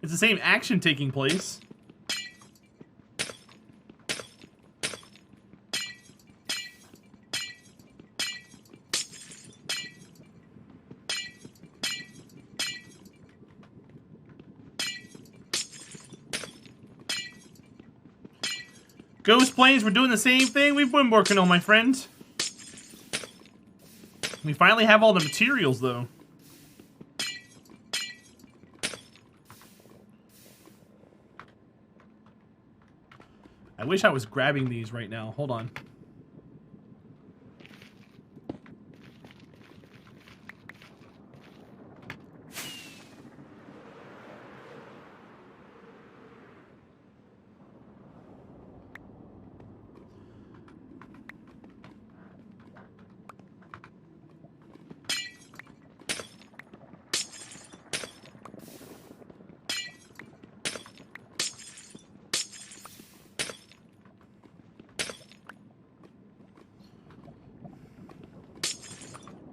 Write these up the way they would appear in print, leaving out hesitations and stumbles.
It's the same action taking place. Ghost Planes, we're doing the same thing we've been working on, my friends. We finally have all the materials, though. I wish I was grabbing these right now. Hold on.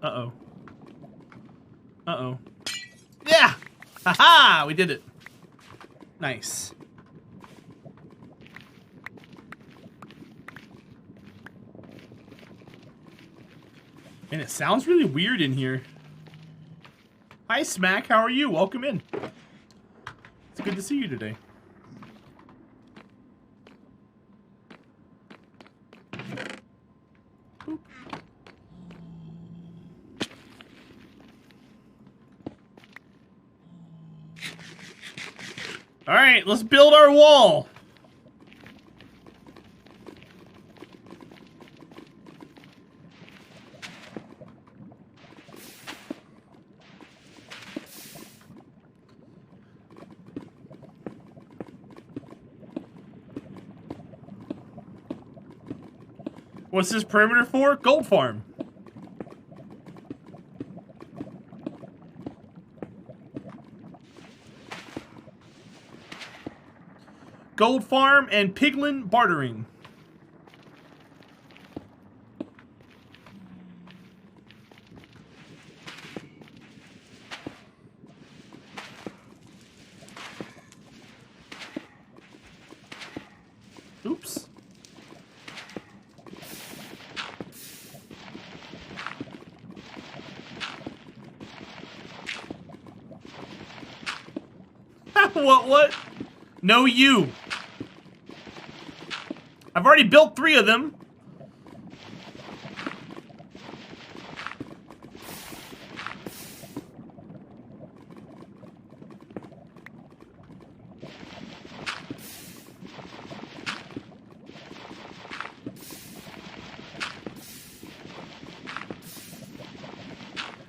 Uh-oh. Uh-oh. Yeah! Haha! We did it. Nice. And it sounds really weird in here. Hi, Smack. How are you? Welcome in. It's good to see you today. Boop. All right, let's build our wall. What's this perimeter for? Gold farm. Gold farm and piglin bartering. Oops. What? No, you. I've already built 3 of them.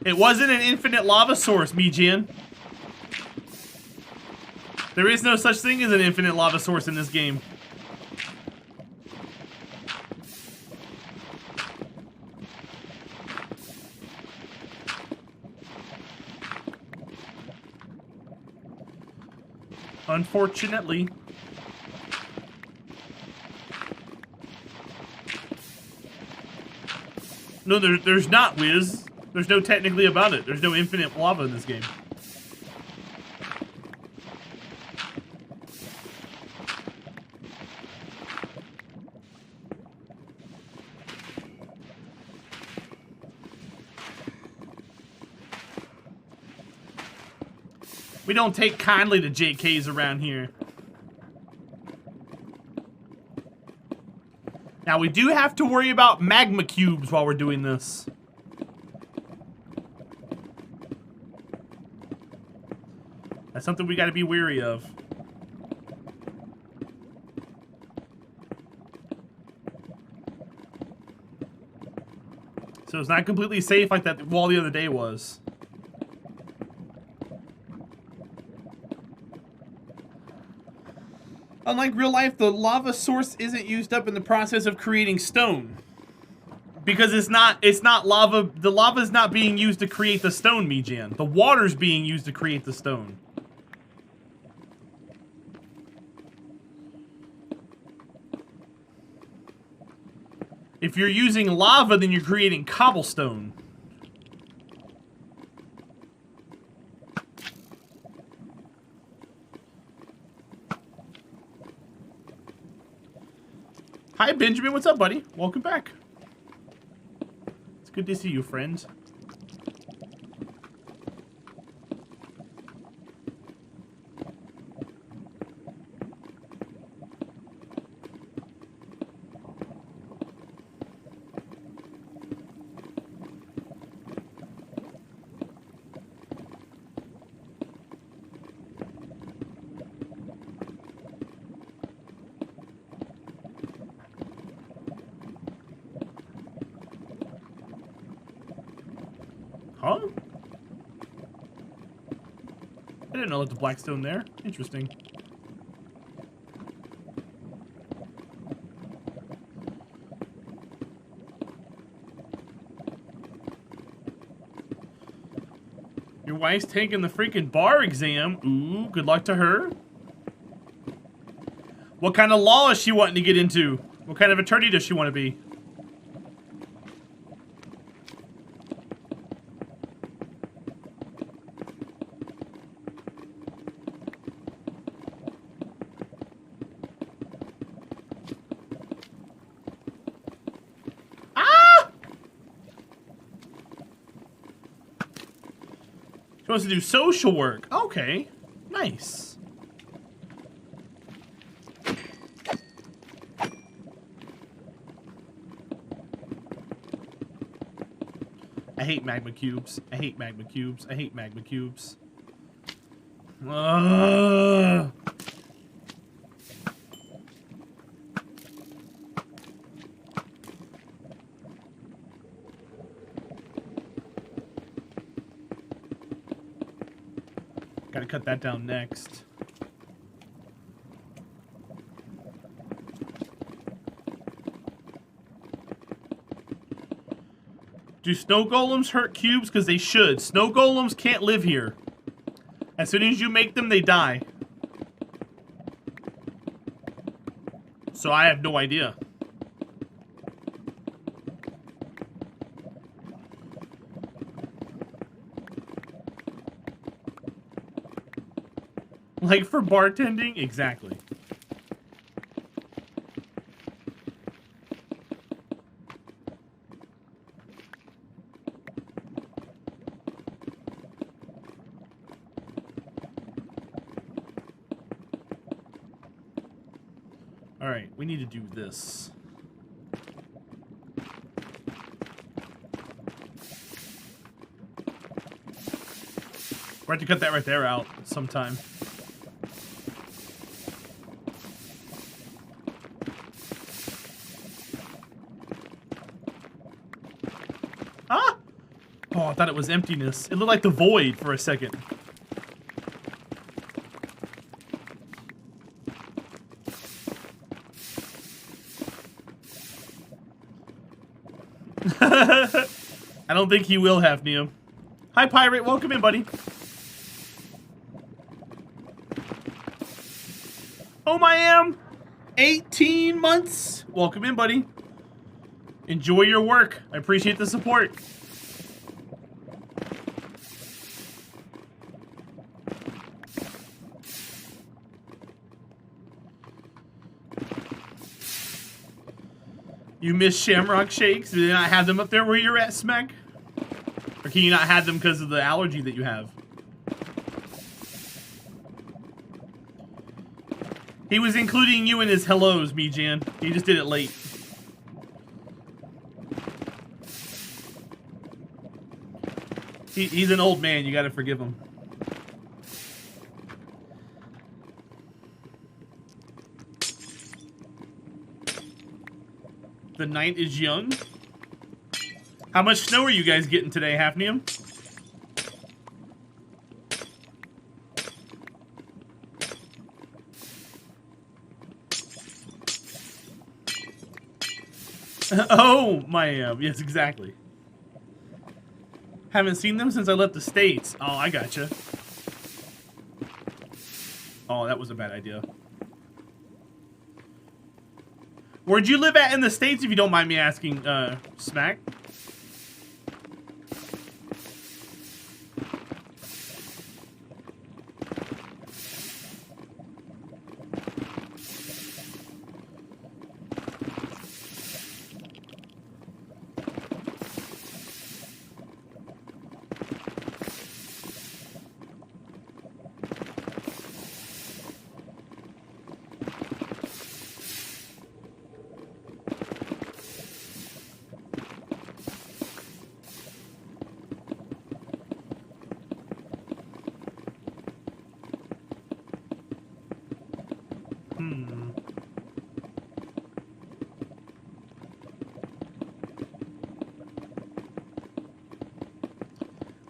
It wasn't an infinite lava source, Mijian. There is no such thing as an infinite lava source in this game. Unfortunately. No, there's not, Wiz. There's no technically about it. There's no infinite lava in this game. We don't take kindly to JKs around here. Now, we do have to worry about magma cubes while we're doing this. That's something we got to be wary of. So it's not completely safe like that wall the other day was. Unlike real life, the lava source isn't used up in the process of creating stone. Because it's not lava, the lava is not being used to create the stone, Mijan. The water's being used to create the stone. If you're using lava, then you're creating cobblestone. Hi, Benjamin. What's up, buddy? Welcome back. It's good to see you, friends. Huh? I didn't know that the Blackstone there. Interesting. Your wife's taking the freaking bar exam. Ooh, good luck to her. What kind of law is she wanting to get into? What kind of attorney does she want to be? She wants to do social work. Okay. Nice. I hate magma cubes. I hate magma cubes. I hate magma cubes. Ugh. Gotta cut that down next. Do snow golems hurt cubes? Because they should. Snow golems can't live here. As soon as you make them, they die. So I have no idea. Like for bartending? Exactly. Alright, we need to do this. We're going to cut that right there out sometime. Ah! Oh, I thought it was emptiness. It looked like the void for a second. I don't think he will have, Neo. Hi, Pirate. Welcome in, buddy. Oh, I am 18 months. Welcome in, buddy. Enjoy your work. I appreciate the support. You miss Shamrock Shakes? Did they not have them up there where you're at, Smack? Or can you not have them because of the allergy that you have? He was including you in his hellos, Mijan. He just did it late. He's an old man. You gotta forgive him. The night is young. How much snow are you guys getting today, Hafnium? Oh, my, yes, exactly. Haven't seen them since I left the States. Oh, I gotcha. Oh, that was a bad idea. Where'd you live at in the States, if you don't mind me asking, Smack?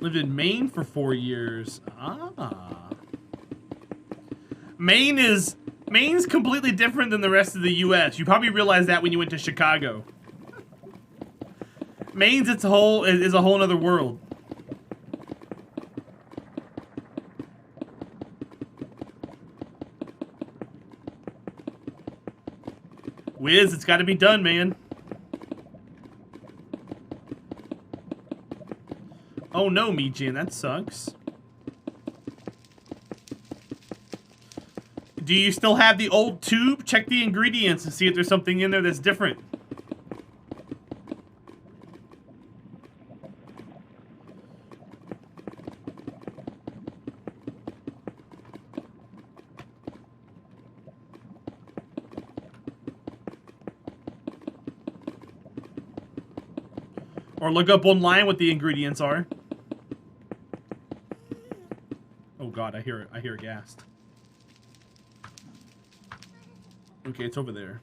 Lived in Maine for 4 years. Ah. Maine's completely different than the rest of the U.S. You probably realized that when you went to Chicago. Maine's is a whole other world. Wiz, it's got to be done, man. Oh no, Meejin, that sucks. Do you still have the old tube? Check the ingredients and see if there's something in there that's different. Or look up online what the ingredients are. Oh god, I hear it. I hear it gassed. Okay, it's over there.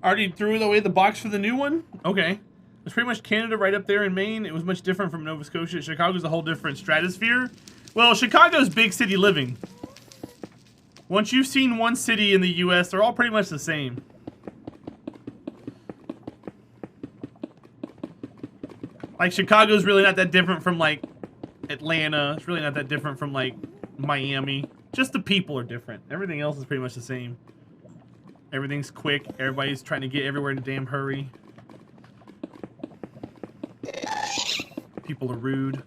Already threw away the box for the new one? Okay. It's pretty much Canada right up there in Maine. It was much different from Nova Scotia. Chicago's a whole different stratosphere. Well, Chicago's big city living. Once you've seen one city in the U.S., they're all pretty much the same. Like, Chicago's really not that different from, like, Atlanta. It's really not that different from, like, Miami. Just the people are different. Everything else is pretty much the same. Everything's quick. Everybody's trying to get everywhere in a damn hurry. People are rude.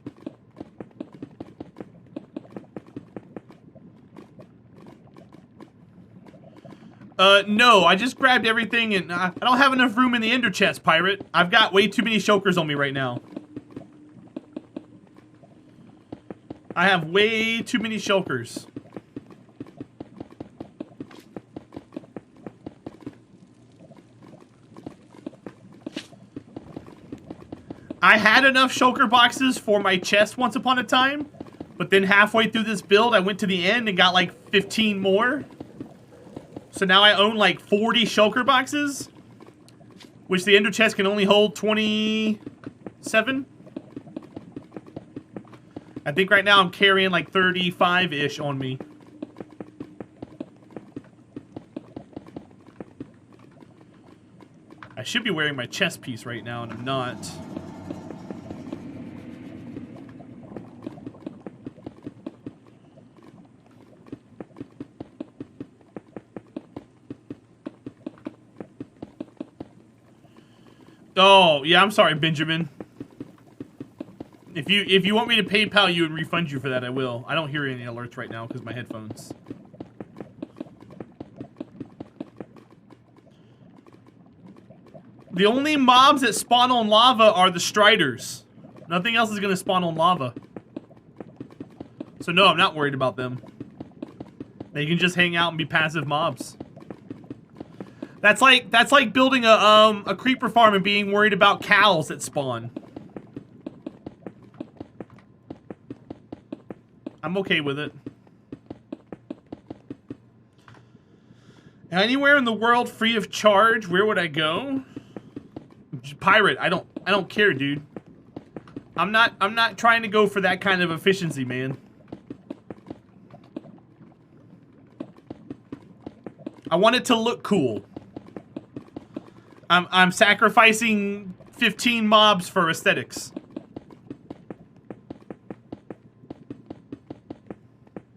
No, I just grabbed everything and I don't have enough room in the ender chest, pirate. I've got way too many shulkers on me right now. I have way too many shulkers. I had enough shulker boxes for my chest once upon a time, but then halfway through this build, I went to the end and got like 15 more. So now I own like 40 shulker boxes, which the ender chest can only hold 27. I think right now I'm carrying like 35-ish on me. I should be wearing my chest piece right now, and I'm not. Oh, yeah, I'm sorry, Benjamin. If you want me to PayPal you and refund you for that, I will. I don't hear any alerts right now because my headphones. The only mobs that spawn on lava are the striders. Nothing else is going to spawn on lava. So no, I'm not worried about them. They can just hang out and be passive mobs. That's like building a creeper farm and being worried about cows that spawn. I'm okay with it. Anywhere in the world free of charge, where would I go? Pirate, I don't care, dude. I'm not trying to go for that kind of efficiency, man. I want it to look cool. I'm sacrificing 15 mobs for aesthetics.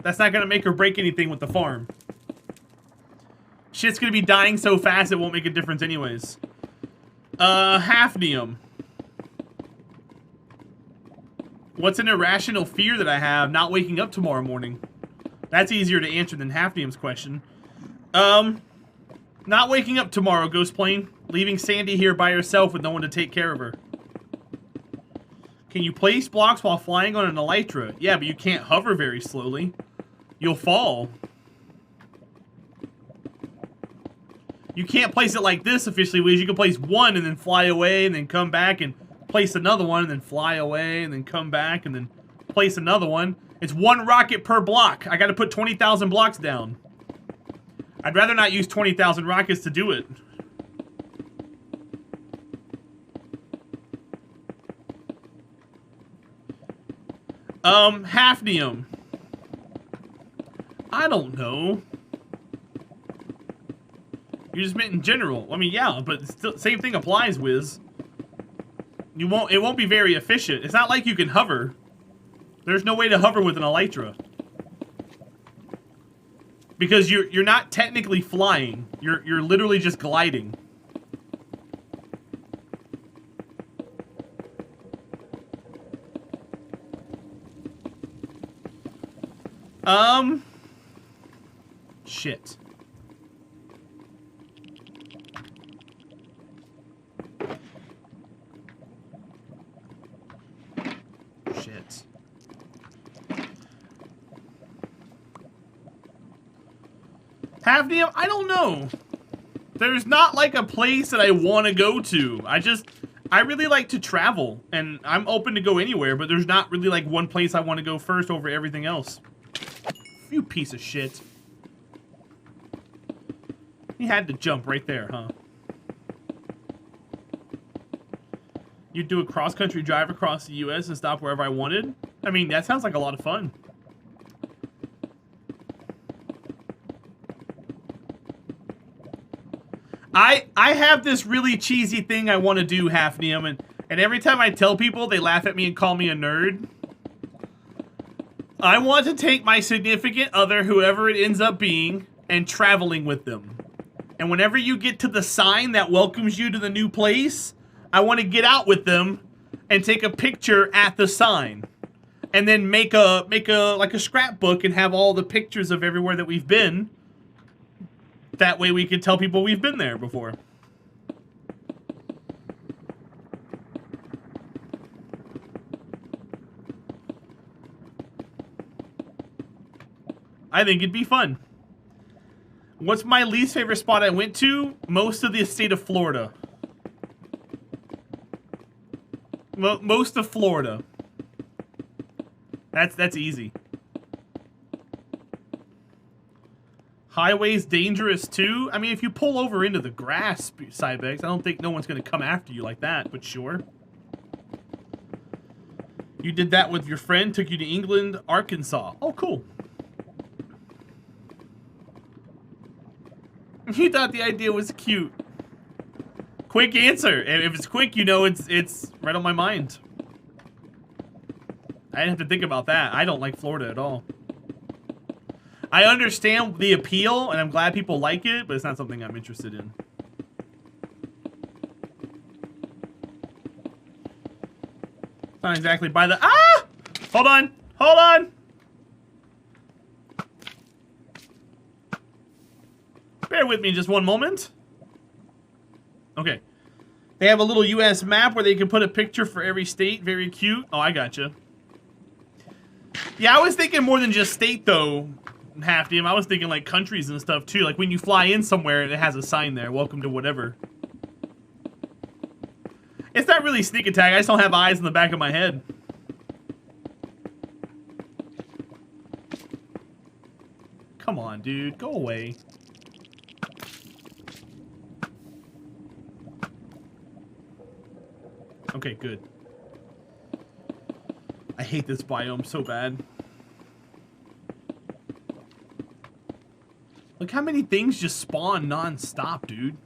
That's not gonna make or break anything with the farm. Shit's gonna be dying so fast it won't make a difference anyways. Hafnium. What's an irrational fear that I have? Not waking up tomorrow morning. That's easier to answer than Hafnium's question. Not waking up tomorrow, Ghost Plane. Leaving Sandy here by herself with no one to take care of her. Can you place blocks while flying on an elytra? Yeah, but you can't hover very slowly. You'll fall. You can't place it like this officially, Wiz. You can place one and then fly away and then come back and place another one and then fly away and then come back and then place another one. It's one rocket per block. I got to put 20,000 blocks down. I'd rather not use 20,000 rockets to do it. Hafnium. I don't know. You just meant in general. I mean, yeah, but still, same thing applies, Wiz. It won't be very efficient. It's not like you can hover. There's no way to hover with an elytra. Because you're not technically flying. You're literally just gliding. Shit. Shit. Hafnium? I don't know. There's not like a place that I want to go to. I really like to travel, and I'm open to go anywhere, but there's not really like one place I want to go first over everything else. You piece of shit. He had to jump right there, huh? You'd do a cross-country drive across the U.S. and stop wherever I wanted? I mean, that sounds like a lot of fun. I have this really cheesy thing I want to do, Hafnium, and every time I tell people, they laugh at me and call me a nerd. I want to take my significant other, whoever it ends up being, and traveling with them. And whenever you get to the sign that welcomes you to the new place, I want to get out with them and take a picture at the sign. And then make a like a scrapbook and have all the pictures of everywhere that we've been. That way we can tell people we've been there before. I think it'd be fun. What's my least favorite spot I went to? Most of the state of Florida. Most of Florida. That's easy. Highway's dangerous too? I mean, if you pull over into the grass, Cybex, I don't think no one's going to come after you like that, but sure. You did that with your friend, took you to England, Arkansas. Oh, cool. You thought the idea was cute. Quick answer. If it's quick, you know it's right on my mind. I didn't have to think about that. I don't like Florida at all. I understand the appeal, and I'm glad people like it, but it's not something I'm interested in. It's not exactly by the... Ah! Hold on! Hold on! Bear with me just one moment. Okay. They have a little US map where they can put a picture for every state. Very cute. Oh, I gotcha. Yeah, I was thinking more than just state, though, Hafnium. I was thinking, like, countries and stuff, too. Like, when you fly in somewhere and it has a sign there. Welcome to whatever. It's not really sneak attack. I just don't have eyes in the back of my head. Come on, dude. Go away. Okay, good. I hate this biome so bad. Look how many things just spawn non-stop, dude.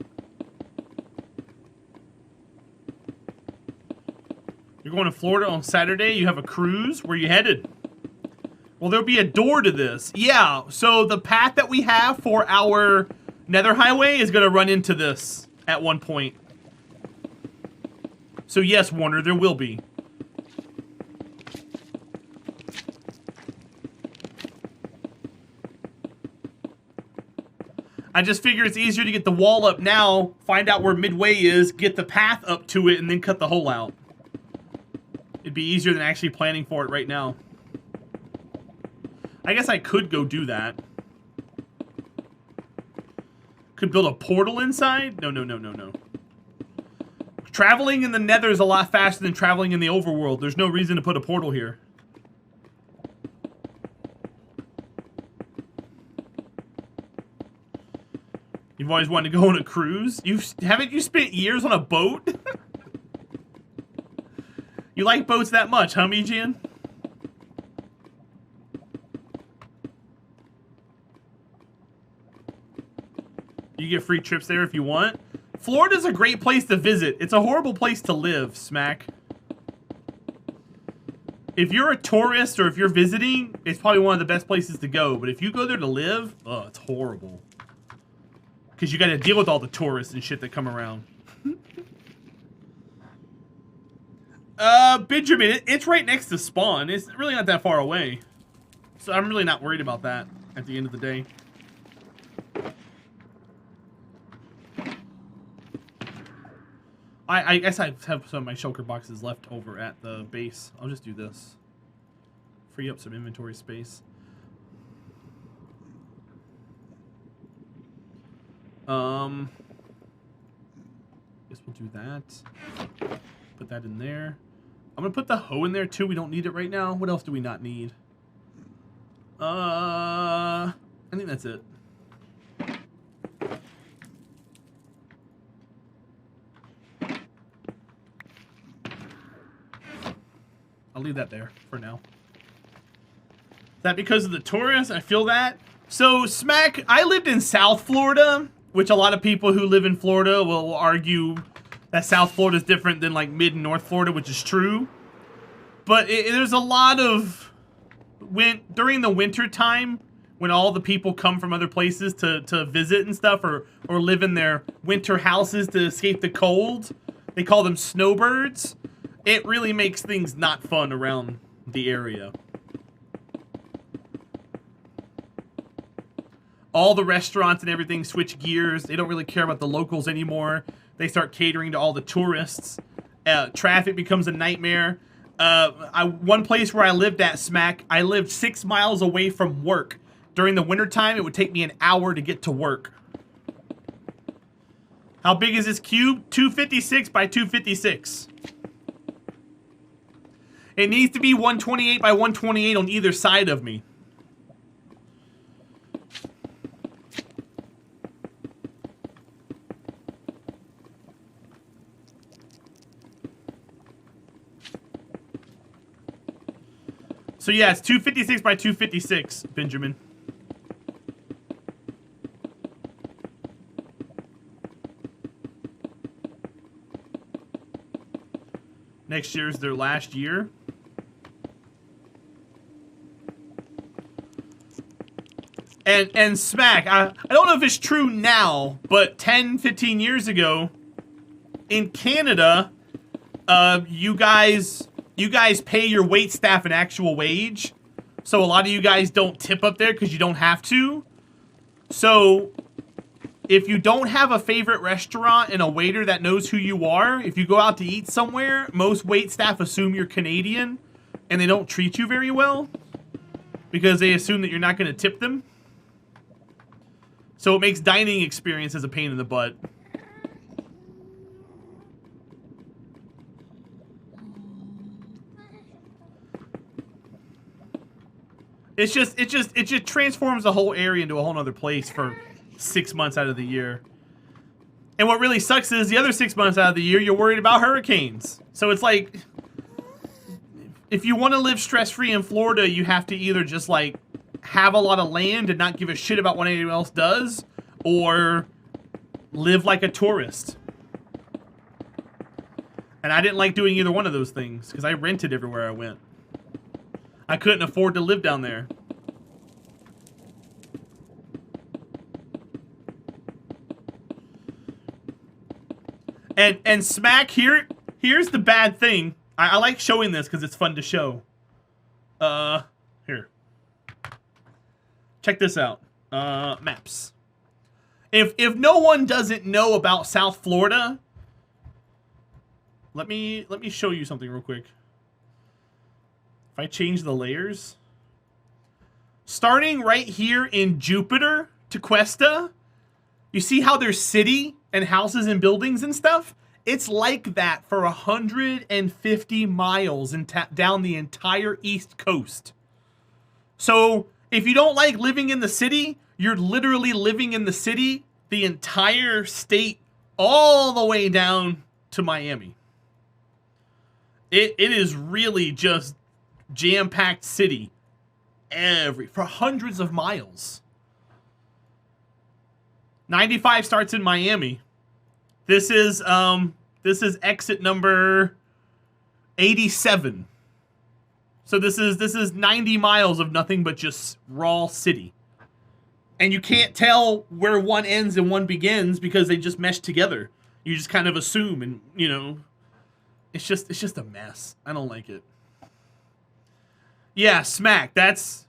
You're going to Florida on Saturday? You have a cruise? Where are you headed? Well, there'll be a door to this. Yeah, so the path that we have for our Nether Highway is going to run into this at one point. So yes, Warner, there will be. I just figure it's easier to get the wall up now, find out where midway is, get the path up to it, and then cut the hole out. It'd be easier than actually planning for it right now. I guess I could go do that. Could build a portal inside? No, no, no, no, no. Traveling in the Nether is a lot faster than traveling in the overworld. There's no reason to put a portal here. You've always wanted to go on a cruise? Haven't you spent years on a boat? You like boats that much, huh, Mijian? You get free trips there if you want. Florida's a great place to visit. It's a horrible place to live, Smack. If you're a tourist or if you're visiting, it's probably one of the best places to go. But if you go there to live, oh, it's horrible. Because you got to deal with all the tourists and shit that come around. Benjamin, it's right next to spawn. It's really not that far away. So I'm really not worried about that at the end of the day. I guess I have some of my shulker boxes left over at the base. I'll just do this. Free up some inventory space. Guess we'll do that. Put that in there. I'm gonna put the hoe in there too. We don't need it right now. What else do we not need? I think that's it. I'll leave that there for now. Is that because of the tourists? I feel that. So, Smack, I lived in South Florida, which a lot of people who live in Florida will argue that South Florida is different than like Mid and North Florida, which is true. But there's a lot of during the winter time when all the people come from other places to visit and stuff or live in their winter houses to escape the cold. They call them snowbirds. It really makes things not fun around the area. All the restaurants and everything switch gears. They don't really care about the locals anymore. They start catering to all the tourists. Traffic becomes a nightmare. One place where I lived at, Smack, I lived 6 miles away from work. During the wintertime, it would take me an hour to get to work. How big is this cube? 256 by 256. It needs to be 128 by 128 on either side of me. So yeah, it's 256 by 256, Benjamin. Next year's their last year. And Smack, I don't know if it's true now, but 10, 15 years ago, in Canada, you guys pay your wait staff an actual wage. So a lot of you guys don't tip up there because you don't have to. So if you don't have a favorite restaurant and a waiter that knows who you are, if you go out to eat somewhere, most wait staff assume you're Canadian and they don't treat you very well because they assume that you're not going to tip them. So it makes dining experiences a pain in the butt. It just transforms the whole area into a whole nother place for 6 months out of the year. And what really sucks is the other 6 months out of the year, you're worried about hurricanes. So it's like, if you want to live stress-free in Florida, you have to either just like have a lot of land and not give a shit about what anyone else does, or live like a tourist. And I didn't like doing either one of those things because I rented everywhere I went. I couldn't afford to live down there. And Smack, here's the bad thing. I like showing this because it's fun to show. Here. Check this out. Maps. If no one doesn't know about South Florida, let me show you something real quick. If I change the layers, starting right here in Jupiter to Cuesta, You see how there's city and houses and buildings and stuff? It's like that for 150 miles and down the entire East Coast. So if you don't like living in the city, you're literally living in the city, the entire state, all the way down to Miami. It is really just jam-packed city for hundreds of miles. 95 starts in Miami. This is exit number 87. So this is 90 miles of nothing but just raw city. And you can't tell where one ends and one begins because they just mesh together. You just kind of assume, and you know, it's just a mess. I don't like it. Yeah, smack. That's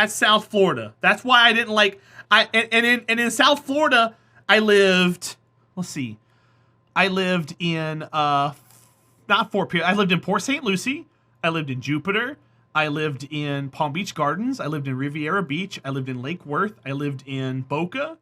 South Florida. That's why I didn't like in South Florida I lived, let's see. I lived in not Fort Pierce. I lived in Port St. Lucie. I lived in Jupiter. I lived in Palm Beach Gardens. I lived in Riviera Beach. I lived in Lake Worth. I lived in Boca.